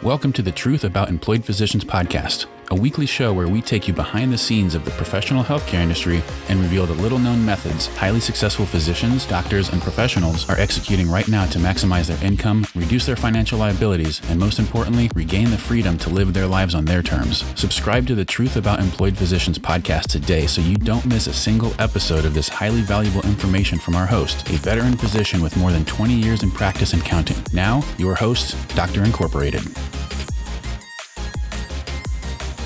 Welcome to the Truth About Employed Physicians podcast, a weekly show where we take you behind the scenes of the professional healthcare industry and reveal the little-known methods highly successful physicians, doctors, and professionals are executing right now to maximize their income, reduce their financial liabilities, and most importantly, regain the freedom to live their lives on their terms. Subscribe to the Truth About Employed Physicians podcast today so you don't miss a single episode of this highly valuable information from our host, a veteran physician with more than 20 years in practice and counting. Now, your host, Dr. Incorporated.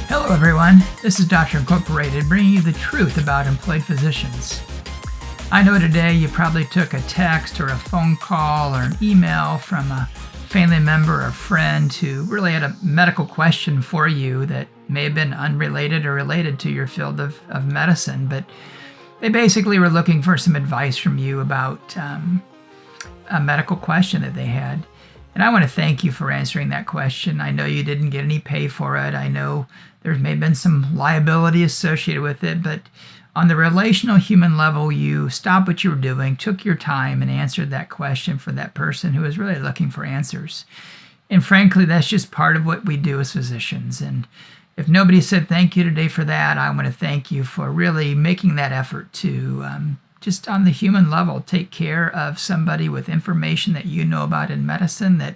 Hello everyone, this is Dr. Incorporated bringing you the truth about employed physicians. I know today you probably took a text or a phone call or an email from a family member or friend who really had a medical question for you that may have been unrelated or related to your field of medicine, but they basically were looking for some advice from you about a medical question that they had. And I want to thank you for answering that question. I know you didn't get any pay for it. I know there may have been some liability associated with it, but on the relational human level, you stopped what you were doing, took your time, and answered that question for that person who was really looking for answers. And frankly, that's just part of what we do as physicians. And if nobody said thank you today for that, I want to thank you for really making that effort to just on the human level, take care of somebody with information that you know about in medicine that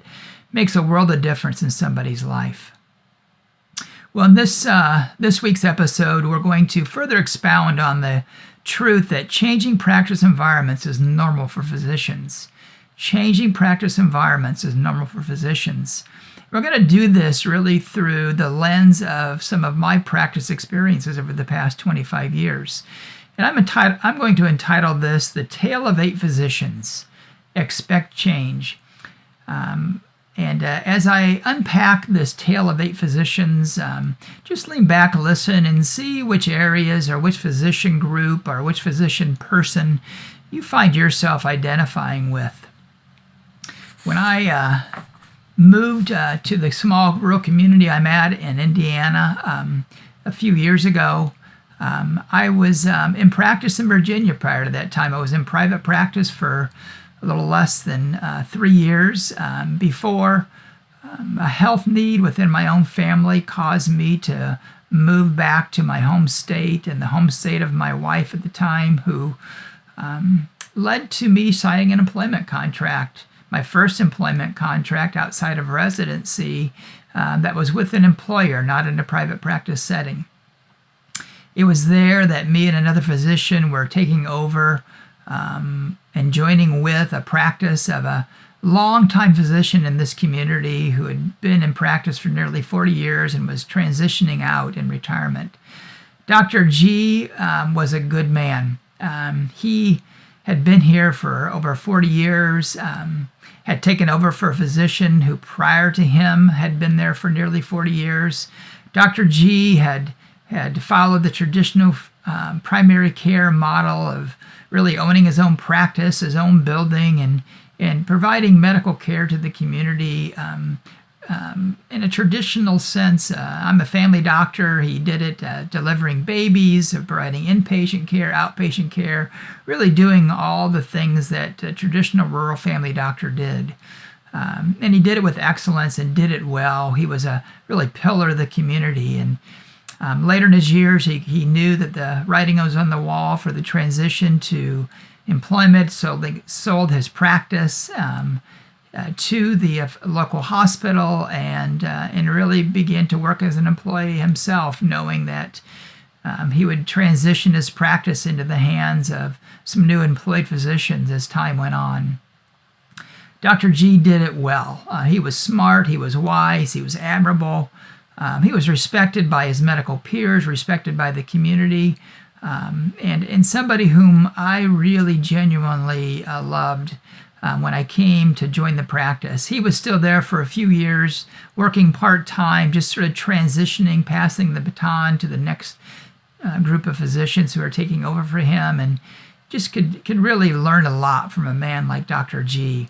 makes a world of difference in somebody's life. Well, in this week's episode, we're going to further expound on the truth that changing practice environments is normal for physicians. Changing practice environments is normal for physicians. We're going to do this really through the lens of some of my practice experiences over the past 25 years. And I'm going to entitle this The Tale of 8 Physicians, Expect Change. As I unpack this tale of 8 physicians, just lean back, listen, and see which areas or which physician group or which physician person you find yourself identifying with. When I moved to the small rural community I'm at in Indiana a few years ago, I was in practice in Virginia prior to that time. I was in private practice for a little less than 3 years before a health need within my own family caused me to move back to my home state and the home state of my wife at the time, who led to me signing an employment contract, my first employment contract outside of residency that was with an employer, not in a private practice setting. It was there that me and another physician were taking over and joining with a practice of a longtime physician in this community who had been in practice for nearly 40 years and was transitioning out in retirement. Dr. G was a good man. He had been here for over 40 years, had taken over for a physician who prior to him had been there for nearly 40 years. Dr. G had followed the traditional primary care model of really owning his own practice, his own building, and providing medical care to the community in a traditional sense. I'm a family doctor. He did it delivering babies, providing inpatient care, outpatient care, really doing all the things that a traditional rural family doctor did. And he did it with excellence and did it well. He was a really pillar of the community. And later in his years, he knew that the writing was on the wall for the transition to employment, so they sold his practice to the local hospital and really began to work as an employee himself, knowing that he would transition his practice into the hands of some new employed physicians as time went on. Dr. G did it well. He was smart, he was wise, he was admirable. He was respected by his medical peers, respected by the community, and somebody whom I really genuinely loved when I came to join the practice. He was still there for a few years, working part-time, just sort of transitioning, passing the baton to the next group of physicians who are taking over for him, and just could really learn a lot from a man like Dr. G.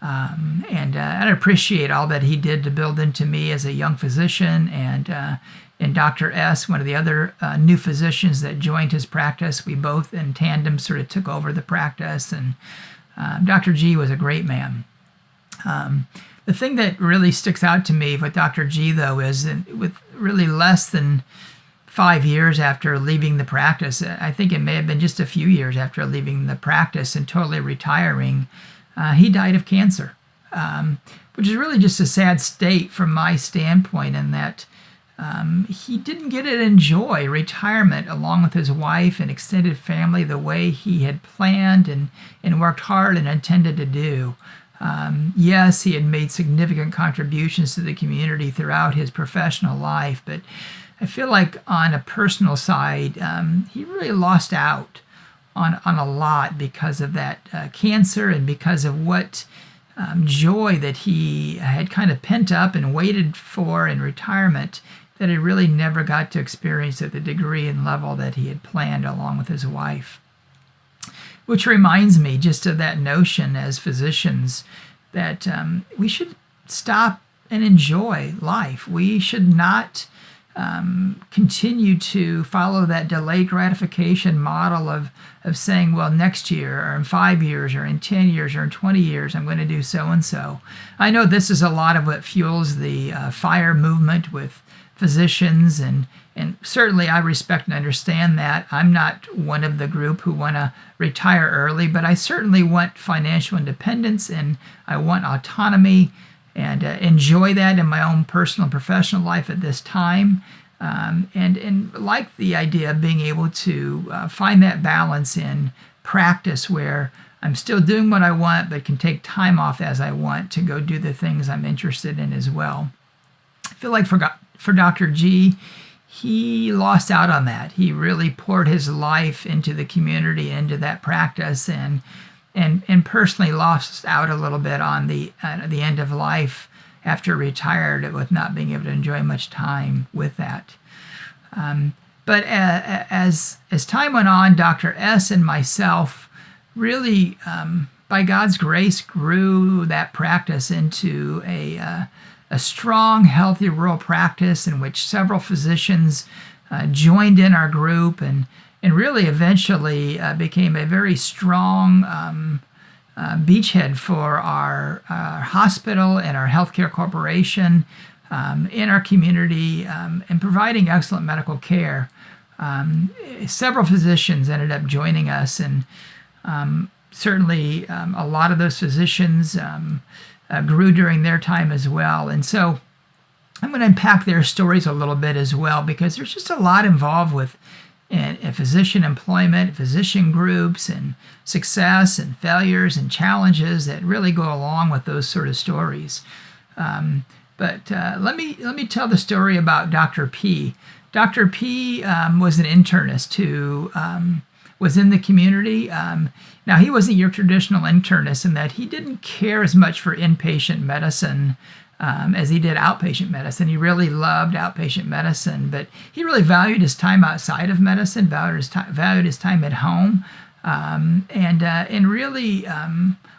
I appreciate all that he did to build into me as a young physician, and Dr. S., one of the other new physicians that joined his practice. We both in tandem sort of took over the practice, and Dr. G was a great man. The The thing that really sticks out to me with Dr. G, though, is that with really less than 5 years after leaving the practice, I think it may have been just a few years after leaving the practice and totally retiring, he died of cancer, which is really just a sad state from my standpoint, in that he didn't get to enjoy retirement along with his wife and extended family the way he had planned and worked hard and intended to do. Yes, he had made significant contributions to the community throughout his professional life, but I feel like on a personal side, he really lost out on a lot because of that cancer, and because of what joy that he had kind of pent up and waited for in retirement that he really never got to experience at the degree and level that he had planned along with his wife. Which reminds me just of that notion as physicians that we should stop and enjoy life. We should not continue to follow that delayed gratification model of saying, well, next year or in 5 years or in 10 years or in 20 years, I'm going to do so-and-so. I know this is a lot of what fuels the FIRE movement with physicians, and certainly I respect and understand that. I'm not one of the group who want to retire early, but I certainly want financial independence, and I want autonomy, and enjoy that in my own personal and professional life at this time, and like the idea of being able to find that balance in practice where I'm still doing what I want, but can take time off as I want to go do the things I'm interested in as well. I feel like for Dr. G, he lost out on that. He really poured his life into the community, into that practice, and personally lost out a little bit on the end of life after retired, with not being able to enjoy much time with that. But as time went on, Dr. S and myself really, by God's grace, grew that practice into a strong, healthy rural practice in which several physicians joined in our group, and really eventually became a very strong beachhead for our hospital and our healthcare corporation in our community, and providing excellent medical care. Several physicians ended up joining us, and certainly a lot of those physicians grew during their time as well. And so I'm going to unpack their stories a little bit as well, because there's just a lot involved with physician employment, physician groups, and success and failures and challenges that really go along with those sort of stories. But let me tell the story about Dr. P. Dr. P was an internist who was in the community. Now, he wasn't your traditional internist in that he didn't care as much for inpatient medicine as he did outpatient medicine. He really loved outpatient medicine, but he really valued his time outside of medicine, valued his time at home, and really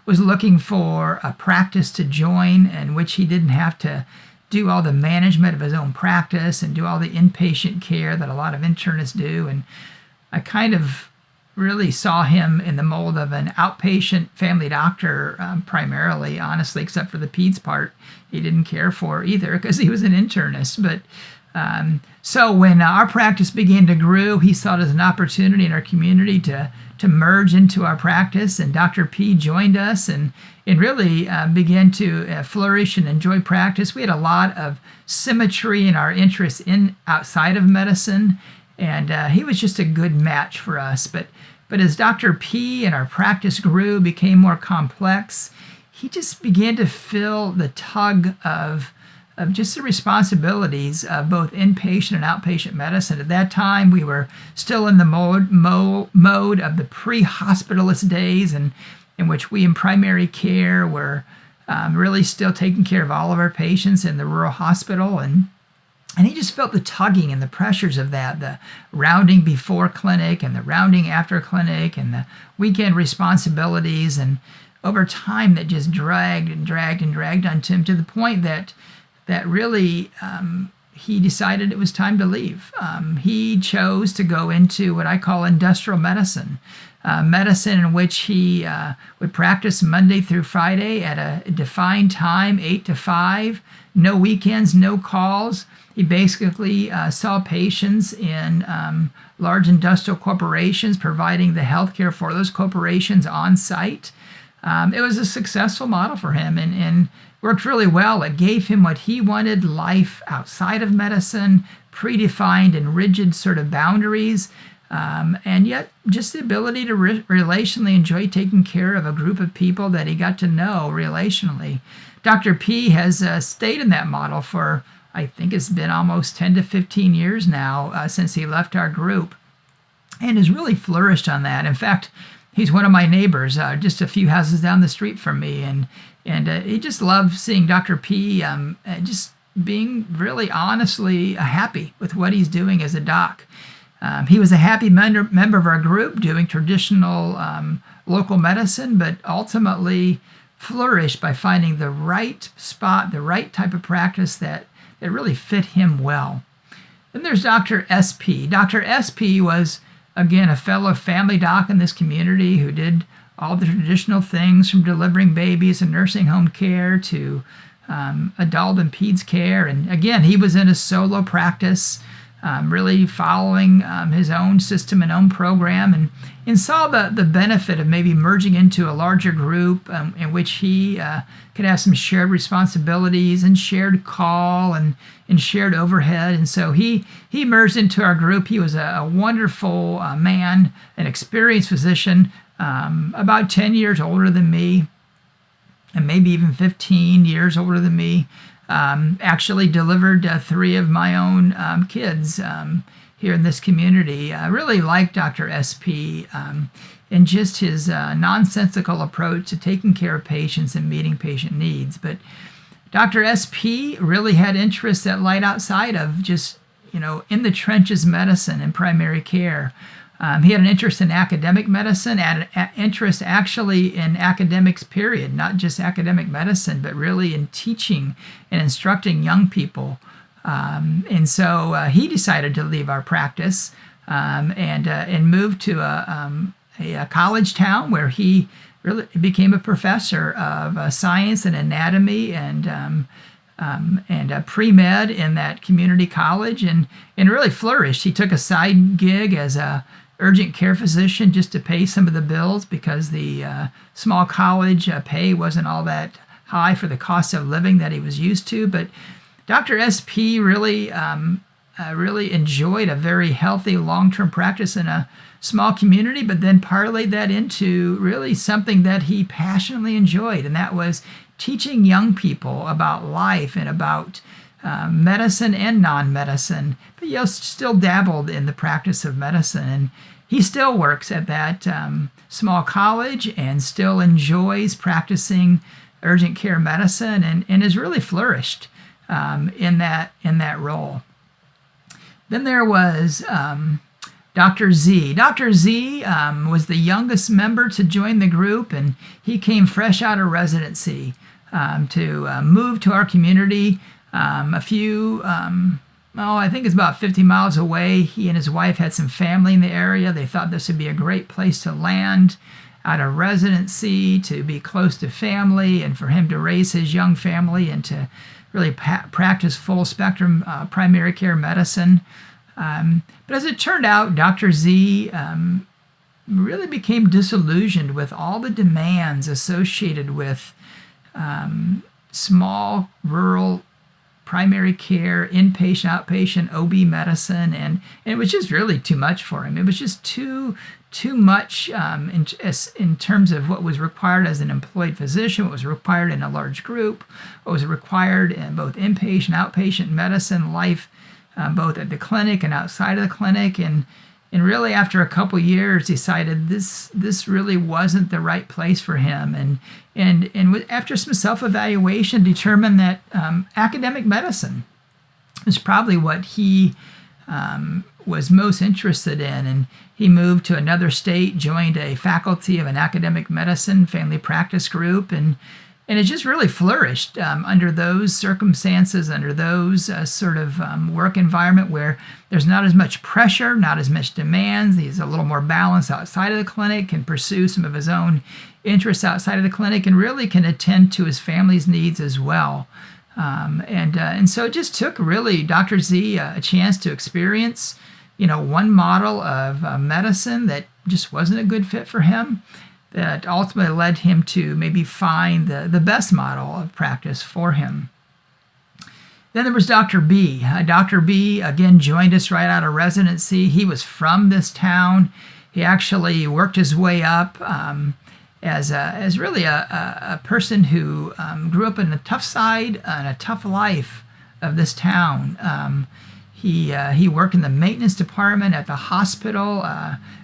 was looking for a practice to join in which he didn't have to do all the management of his own practice and do all the inpatient care that a lot of internists do. And I kind of really saw him in the mold of an outpatient family doctor, primarily, honestly, except for the peds part he didn't care for either because he was an internist. But so when our practice began to grow, he saw it as an opportunity in our community to merge into our practice, and Dr. P joined us and really began to flourish and enjoy practice. We had a lot of symmetry in our interests in outside of medicine, and he was just a good match for us. But as Dr. P and our practice grew, became more complex, he just began to feel the tug of just the responsibilities of both inpatient and outpatient medicine. At that time, we were still in the mode of the pre-hospitalist days, and in which we in primary care were really still taking care of all of our patients in the rural hospital. And he just felt the tugging and the pressures of that, the rounding before clinic and the rounding after clinic and the weekend responsibilities. And over time, that just dragged and dragged and dragged onto him to the point that really he decided it was time to leave. He chose to go into what I call industrial medicine, medicine in which he would practice Monday through Friday at a defined time, 8 to 5, no weekends, no calls. He basically saw patients in large industrial corporations, providing the health care for those corporations on site. It was a successful model for him and worked really well. It gave him what he wanted, life outside of medicine, predefined and rigid sort of boundaries, and yet just the ability to relationally enjoy taking care of a group of people that he got to know relationally. Dr. P has stayed in that model for, I think it's been almost 10 to 15 years now since he left our group, and has really flourished on that. In fact, he's one of my neighbors, just a few houses down the street from me, and he just loved seeing Dr. P just being really honestly happy with what he's doing as a doc. He was a happy member of our group doing traditional local medicine, but ultimately flourished by finding the right spot, the right type of practice that really fit him well. Then there's Dr. SP. Dr. SP was, again, a fellow family doc in this community who did all the traditional things from delivering babies and nursing home care to adult and peds care. And again, he was in a solo practice, really following his own system and own program, and saw the benefit of maybe merging into a larger group in which he could have some shared responsibilities and shared call and shared overhead. And so he merged into our group. He was a wonderful man, an experienced physician, about 10 years older than me, and maybe even 15 years older than me. Actually delivered 3 of my own kids here in this community. I really like Dr. SP and just his nonsensical approach to taking care of patients and meeting patient needs. But Dr. SP really had interests that lied outside of just, in the trenches medicine and primary care. He had an interest in academic medicine, and an interest actually in academics, period, not just academic medicine, but really in teaching and instructing young people. And so he decided to leave our practice and moved to a college town where he really became a professor of science and anatomy and pre-med in that community college and really flourished. He took a side gig as a urgent care physician just to pay some of the bills because the small college pay wasn't all that high for the cost of living that he was used to. But Dr. SP really enjoyed a very healthy long-term practice in a small community, but then parlayed that into really something that he passionately enjoyed, and that was teaching young people about life and about medicine and non-medicine, but he still dabbled in the practice of medicine. And he still works at that small college and still enjoys practicing urgent care medicine and has really flourished in that role. Then there was Dr. Z. Dr. Z was the youngest member to join the group, and he came fresh out of residency to move to our community. I think it's about 50 miles away. He and his wife had some family in the area. They thought this would be a great place to land out of residency, to be close to family, and for him to raise his young family and to really practice full spectrum primary care medicine. But as it turned out, Dr. Z really became disillusioned with all the demands associated with small rural primary care, inpatient, outpatient, OB medicine, and it was just really too much for him. It was just too much in terms of what was required as an employed physician, what was required in a large group, what was required in both inpatient, outpatient medicine, life, both at the clinic and outside of the clinic, and really after a couple years decided this really wasn't the right place for him, and after some self-evaluation determined that academic medicine is probably what he was most interested in, and he moved to another state, joined a faculty of an academic medicine family practice group, and and it just really flourished under those circumstances, under those work environment where there's not as much pressure, not as much demands. He's a little more balanced outside of the clinic, can pursue some of his own interests outside of the clinic, and really can attend to his family's needs as well. And so it just took really Dr. Z a chance to experience, one model of medicine that just wasn't a good fit for him, that ultimately led him to maybe find the best model of practice for him. Then there was Dr. B. Dr. B, again, joined us right out of residency. He was from this town. He actually worked his way up as really a person who grew up in the tough side and a tough life of this town. He worked in the maintenance department at the hospital,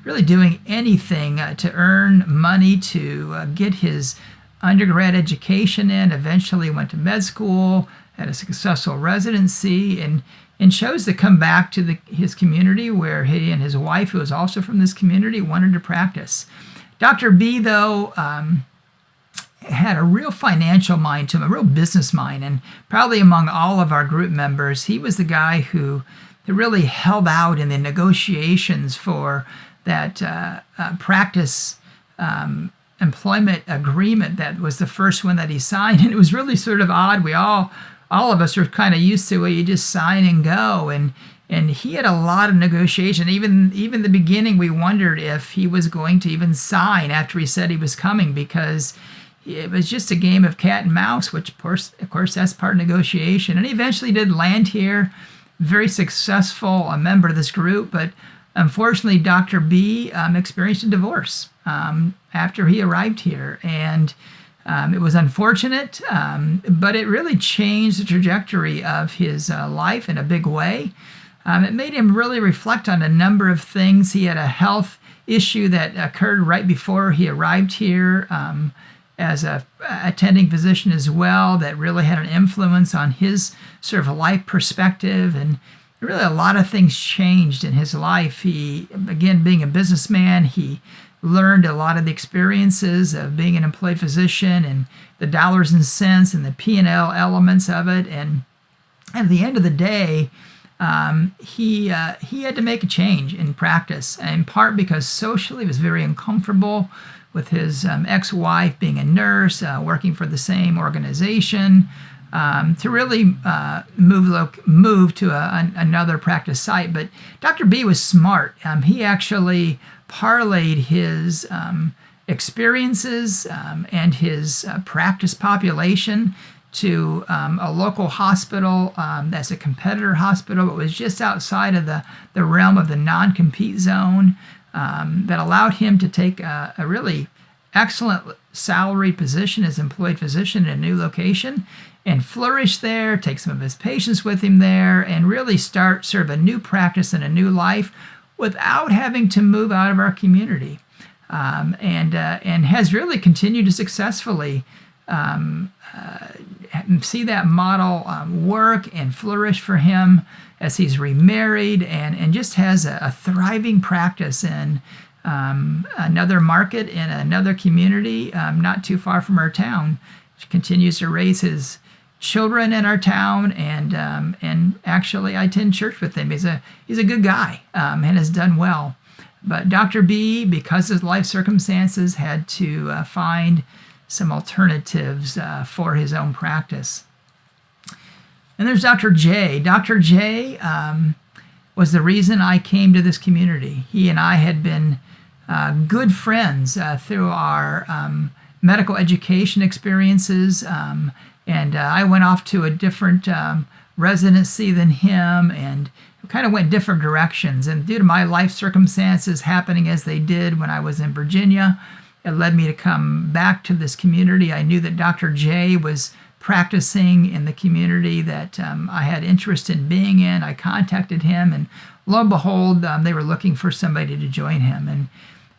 really doing anything to earn money to get his undergrad education in. Eventually went to med school, had a successful residency, and chose to come back to his community where he and his wife, who was also from this community, wanted to practice. Dr. B, though, had a real financial mind to him, a real business mind, and probably among all of our group members, he was the guy who really held out in the negotiations for that practice employment agreement that was the first one that he signed. And it was really sort of odd. We all of us were kind of used to where you just sign and go, and he had a lot of negotiation. Even the beginning, we wondered if he was going to even sign after he said he was coming, because it was just a game of cat and mouse, which of course that's part of negotiation. And he eventually did land here, very successful, a member of this group. But unfortunately, Dr. B experienced a divorce after he arrived here, and it was unfortunate, but it really changed the trajectory of his life in a big way. It made him really reflect on a number of things. He had a health issue that occurred right before he arrived here as a attending physician as well, that really had an influence on his sort of life perspective. And really a lot of things changed in his life. He, again, being a businessman, he learned a lot of the experiences of being an employed physician and the dollars and cents and the P&L elements of it. And at the end of the day, he had to make a change in practice, in part because socially he was very uncomfortable with his ex-wife being a nurse, working for the same organization, to really move to another practice site. But Dr. B was smart. He actually parlayed his experiences and his practice population to a local hospital that's a competitor hospital, but was just outside of the realm of the non-compete zone, that allowed him to take a really excellent salaried position as employed physician in a new location and flourish there, take some of his patients with him there, and really start sort of a new practice and a new life without having to move out of our community, and has really continued to successfully see that model work and flourish for him as he's remarried and just has a thriving practice in another market in another community not too far from our town. He continues to raise his children in our town, and actually I attend church with him. He's a good guy and has done well. But Dr. B, because of his life circumstances, had to find some alternatives for his own practice. And there's Dr. J. Dr. J was the reason I came to this community. He and I had been good friends through our medical education experiences, and I went off to a different residency than him, and kind of went different directions. And due to my life circumstances happening as they did when I was in Virginia, it led me to come back to this community. I knew that Dr. J was practicing in the community that I had interest in being in. I contacted him, and lo and behold, they were looking for somebody to join him. And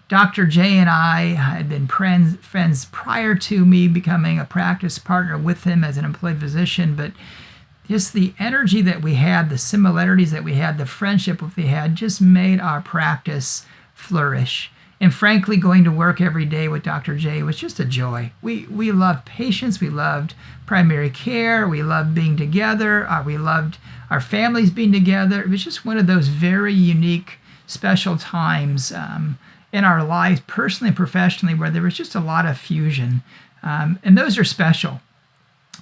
Dr. J and I had been friends prior to me becoming a practice partner with him as an employed physician, but just the energy that we had, the similarities that we had, the friendship that we had just made our practice flourish. And frankly, going to work every day with Dr. J was just a joy. We loved patients. We loved primary care. We loved being together. We loved our families being together. It was just one of those very unique, special times in our lives, personally and professionally, where there was just a lot of fusion. And those are special.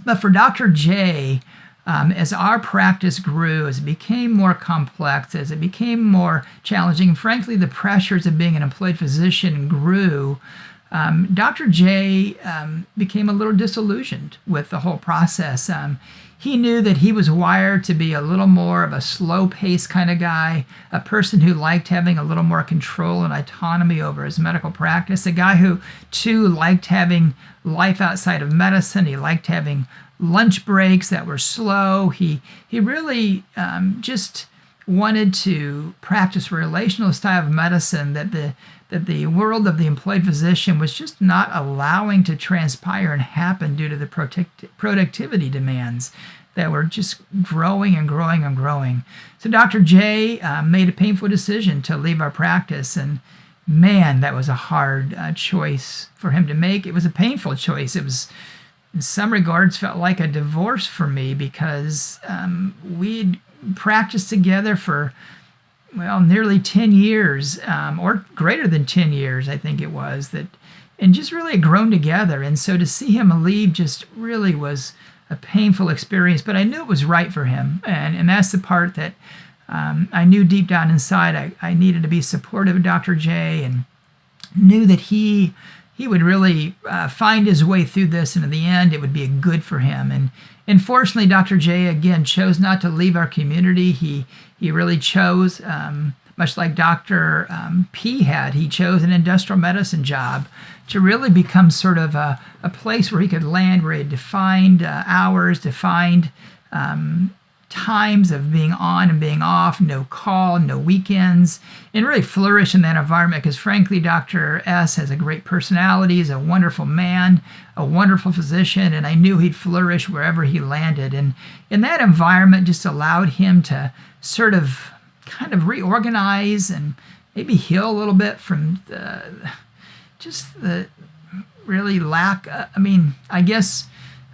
But for Dr. J, as our practice grew, as it became more complex, as it became more challenging, frankly, the pressures of being an employed physician grew, Dr. J became a little disillusioned with the whole process. He knew that he was wired to be a little more of a slow-paced kind of guy, a person who liked having a little more control and autonomy over his medical practice, a guy who, too, liked having life outside of medicine. He liked having lunch breaks that were slow. He really just wanted to practice a relational style of medicine that the world of the employed physician was just not allowing to transpire and happen due to the productivity demands that were just growing and growing and growing. So Dr. J made a painful decision to leave our practice, and man, that was a hard choice for him to make. It was a painful choice. It was, in some regards, felt like a divorce for me because we'd practiced together for, well, nearly 10 years, or greater than 10 years, I think it was, and just really had grown together. And so to see him leave just really was a painful experience, but I knew it was right for him. And that's the part that I knew deep down inside I needed to be supportive of Dr. J, and knew that he would really find his way through this, and in the end, it would be good for him. And fortunately, Dr. J, again, chose not to leave our community. He really chose, much like Dr. P had, he chose an industrial medicine job to really become sort of a place where he could land, where he had defined hours, defined times of being on and being off, no call, no weekends, and really flourish in that environment because frankly, Dr. S has a great personality, he's a wonderful man, a wonderful physician, and I knew he'd flourish wherever he landed. And in that environment just allowed him to sort of kind of reorganize and maybe heal a little bit from the really lack, I guess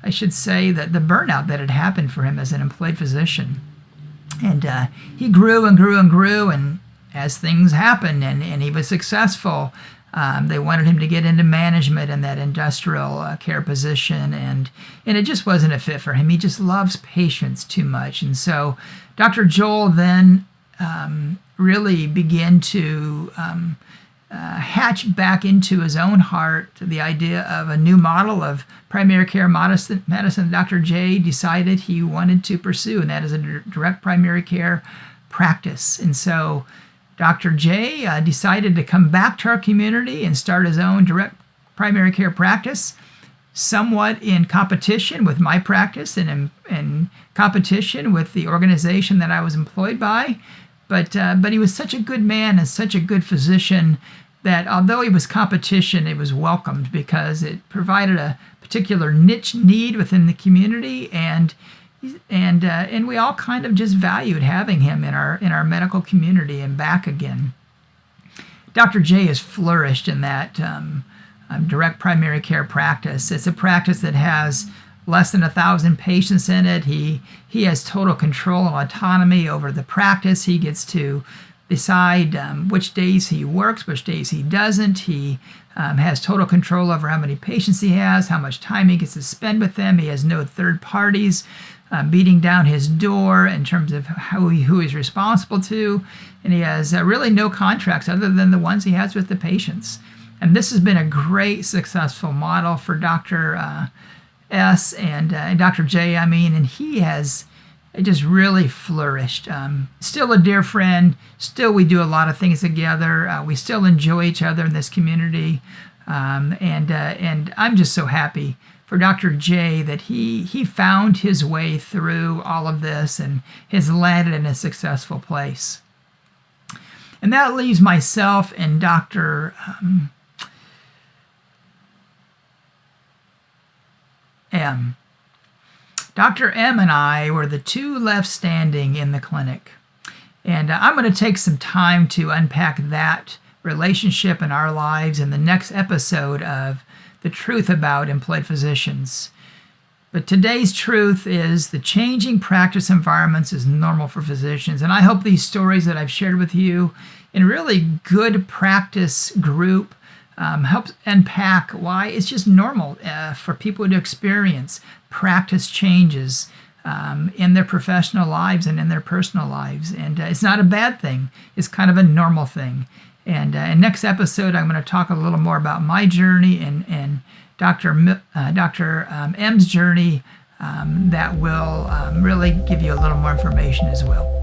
I should say that the burnout that had happened for him as an employed physician. And he grew and grew and grew, and as things happened and he was successful, they wanted him to get into management in that industrial care position, and it just wasn't a fit for him. He just loves patients too much. And so Dr. Joel then really began to hatch back into his own heart the idea of a new model of primary care medicine Dr. J decided he wanted to pursue, and that is a direct primary care practice. And so Dr. J decided to come back to our community and start his own direct primary care practice, somewhat in competition with my practice and in competition with the organization that I was employed by. But he was such a good man and such a good physician that although he was competition, it was welcomed because it provided a particular niche need within the community, and we all kind of just valued having him in our medical community and back again. Dr. J has flourished in that direct primary care practice. It's a practice that has less than 1,000 patients in it. He has total control and autonomy over the practice. He gets to decide which days he works, which days he doesn't. He has total control over how many patients he has, how much time he gets to spend with them. He has no third parties beating down his door in terms of who he's responsible to. And he has really no contracts other than the ones he has with the patients. And this has been a great, successful model for Dr. S and Dr. J, and he has just really flourished. Still a dear friend. Still, we do a lot of things together. We still enjoy each other in this community. And I'm just so happy for Dr. J that he found his way through all of this and has landed in a successful place. And that leaves myself and Dr. M. Dr. M and I were the two left standing in the clinic. And I'm going to take some time to unpack that relationship in our lives in the next episode of The Truth About Employed Physicians. But today's truth is the changing practice environments is normal for physicians. And I hope these stories that I've shared with you in really good practice group helps unpack why it's just normal for people to experience practice changes in their professional lives and in their personal lives. And it's not a bad thing. It's kind of a normal thing. And in next episode, I'm going to talk a little more about my journey and Dr. M's journey that will really give you a little more information as well.